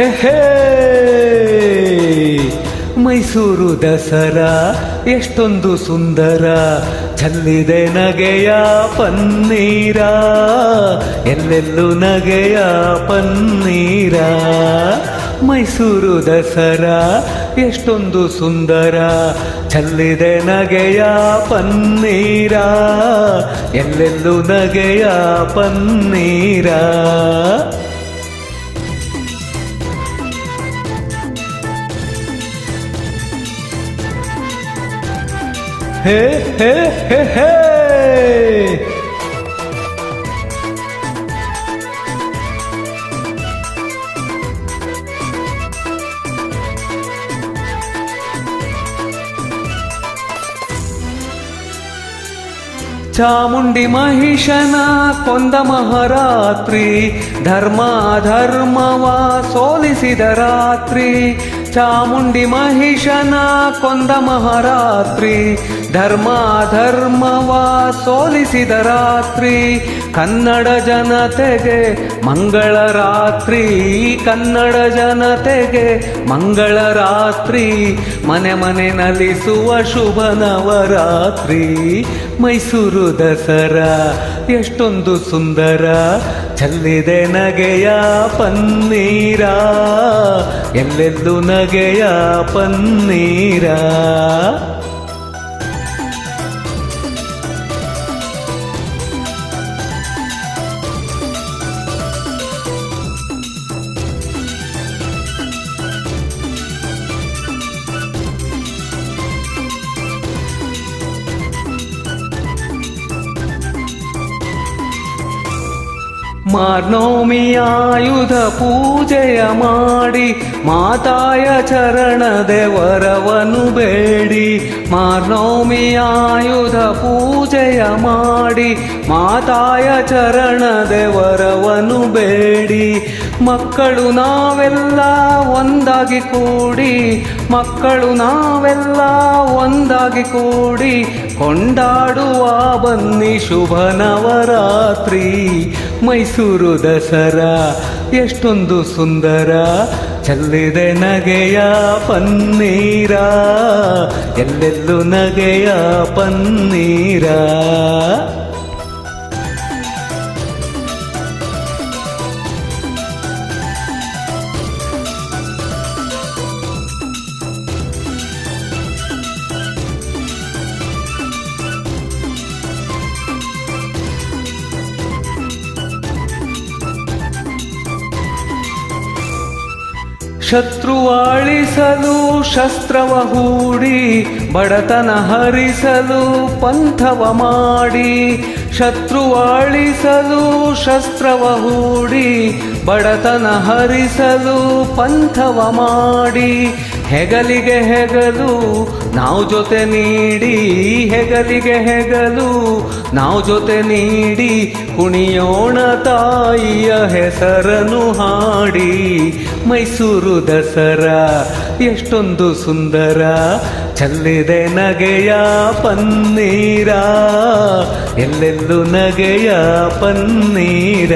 ಹೇ ಹೇ ಮೈಸೂರು ದಸರಾ ಎಷ್ಟೊಂದು ಸುಂದರ, ಚೆಲ್ಲಿದೆ ನಗೆಯ ಪನ್ನೀರ, ಎಲ್ಲೆಲ್ಲೂ ನಗೆಯ ಪನ್ನೀರ. ಮೈಸೂರು ದಸರಾ ಎಷ್ಟೊಂದು ಸುಂದರ, ಚೆಲ್ಲಿದೆ ನಗೆಯ ಪನ್ನೀರ, ಎಲ್ಲೆಲ್ಲೂ ನಗೆಯ ಪನ್ನೀರ. ಹೇ ಹೇ ಹೇ ಹೇ ಚಾಮುಂಡಿ ಮಹಿಷನ ಕೊಂದ ಮಹಾರಾತ್ರಿ, ಧರ್ಮ ಧರ್ಮವ ಸೋಲಿಸಿದ ರಾತ್ರಿ. ಚಾಮುಂಡಿ ಮಹಿಷನ ಕೊಂದ ಮಹಾರಾತ್ರಿ, ಧರ್ಮ ಧರ್ಮವ ಸೋಲಿಸಿದ ರಾತ್ರಿ. ಕನ್ನಡ ಜನತೆಗೆ ಮಂಗಳ ರಾತ್ರಿ, ಕನ್ನಡ ಜನತೆಗೆ ಮಂಗಳ ರಾತ್ರಿ, ಮನೆ ಮನೆ ನಲಿಸುವ ಶುಭ ನವರಾತ್ರಿ. ಮೈಸೂರು ದಸರಾ ಎಷ್ಟೊಂದು ಸುಂದರ, ಚೆಲ್ಲಿದೆ ನಗೆಯ ಪನ್ನೀರ, ಎಲ್ಲೆಲ್ಲೂ ನಗೆಯ ಪನ್ನೀರ. ಮಾರ್ನೋಮಿಯ ಆಯುಧ ಪೂಜೆಯ ಮಾಡಿ, ಮಾತಾಯ ಚರಣದೆ ವರವನು ಬೇಡಿ. ಮಾರ್ನೋಮಿಯ ಆಯುಧ ಪೂಜೆಯ ಮಾಡಿ, ಮಾತಾಯ ಚರಣದೆ ವರವನು ಬೇಡಿ. ಮಕ್ಕಳು ನಾವೆಲ್ಲ ಒಂದಾಗಿ ಕೂಡಿ, ಮಕ್ಕಳು ನಾವೆಲ್ಲ ಒಂದಾಗಿ ಕೂಡಿ, ಕೊಂಡಾಡುವ ಬನ್ನಿ ಶುಭ ನವರಾತ್ರಿ. ಮೈಸೂರು ದಸರಾ ಎಷ್ಟೊಂದು ಸುಂದರ, ಚೆಲ್ಲಿದೆ ನಗೆಯ ಪನ್ನೀರ, ಎಲ್ಲೆಲ್ಲೂ ನಗೆಯ ಪನ್ನೀರ. ಶತ್ರುವಾಳಿಸಲು ಶಸ್ತ್ರವ ಹೂಡಿ, ಬಡತನ ಹರಿಸಲು ಪಂಥವ ಮಾಡಿ. ಶತ್ರುವಾಳಿಸಲು ಶಸ್ತ್ರವ ಹೂಡಿ, ಬಡತನ ಹರಿಸಲು ಪಂಥವ ಮಾಡಿ. ಹೆಗಲಿಗೆ ಹೆಗಲು ನಾವು ಜೊತೆ ನೀಡಿ, ಹೆಗಲಿಗೆ ಹೆಗಲು ನಾವು ಜೊತೆ ನೀಡಿ, ಕುಣಿಯೋಣ ತಾಯಿಯ ಹೆಸರನ್ನು ಹಾಡಿ. ಮೈಸೂರು ದಸರಾ ಎಷ್ಟೊಂದು ಸುಂದರ, ಚೆಲ್ಲಿದೆ ನಗೆಯ ಪನ್ನೀರ, ಎಲ್ಲೆಲ್ಲೂ ನಗೆಯ ಪನ್ನೀರ.